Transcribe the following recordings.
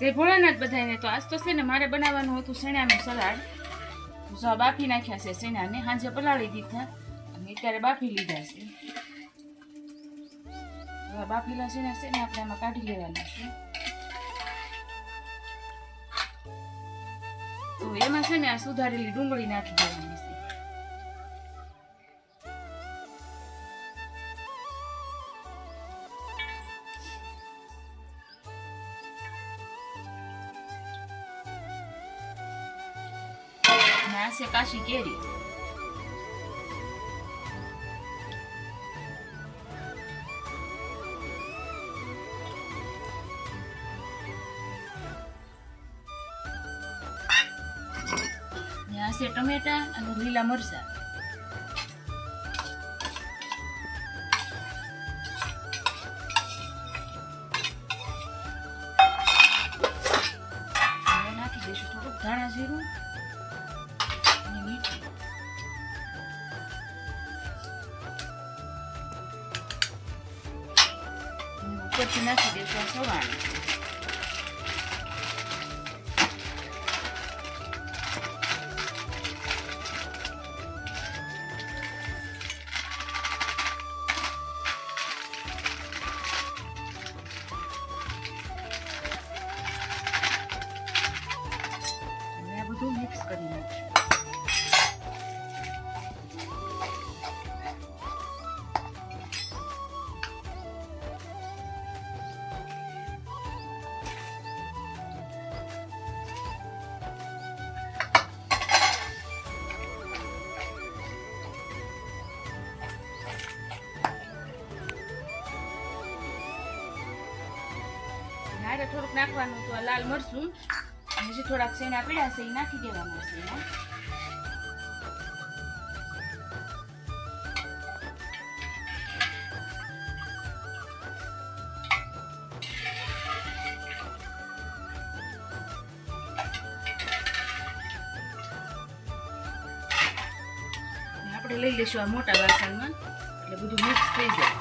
જય ભોળાનાથ બધાને. તો આજ તો છે ને મારે બનાવવાનું હતું શેણાનું સલાડ. તો બાફી નાખ્યા છે શેણાને, સાંજે પલાળી દીધા અને અત્યારે બાફી લીધા છે. બાફેલા શેણા છે ને આપણે આમાં કાઢી લેવાના છે. તો એમાં છે ને આ સુધારેલી ડુંગળી નાખી દેવાની છે. આ છે કાશી કેરી. આ છે ટમેટા અને લીલા મરચાં. નાખી દઈશું થોડુંક ધાણા જીરું. ઉપરથી નાખી દઈશું સવાણું. આ બધું મિક્સ કરી નાખીશું. હારે થોડુંક નાખવાનું તો લાલ મરચું અને જે થોડાક શેણા પીળા છે એ નાખી દેવાના છે. આપણે લઈ લઈશું આ મોટા વાસણમાં એટલે બધું મિક્સ થઈ જાય.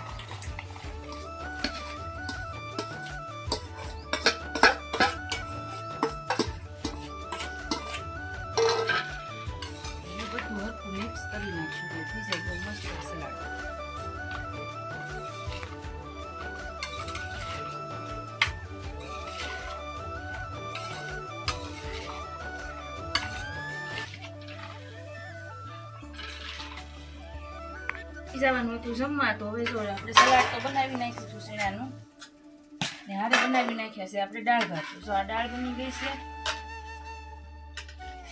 મિક્સ કરી નાખશું એટલે થઈ જાય બહુ મસ્ત સલાડ. જવાનું હતું જમવા. તો હવે જો આપણે સલાડ તો બનાવી નાખ્યું હતું શેણાનું ને હારે બનાવી નાખ્યા છે આપણે દાળ ભાત. જો આ દાળ બની ગઈ છે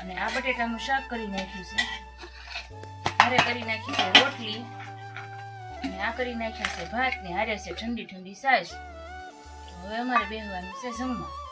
અને આ બટેટાનું શાક કરી નાખ્યું છે. હારે કરી નાખી છે રોટલી અને આ કરી નાખ્યા છે ભાત ને હારે છે ઠંડી ઠંડી છાશ. હવે અમારે બેસવાનું છે જમવા.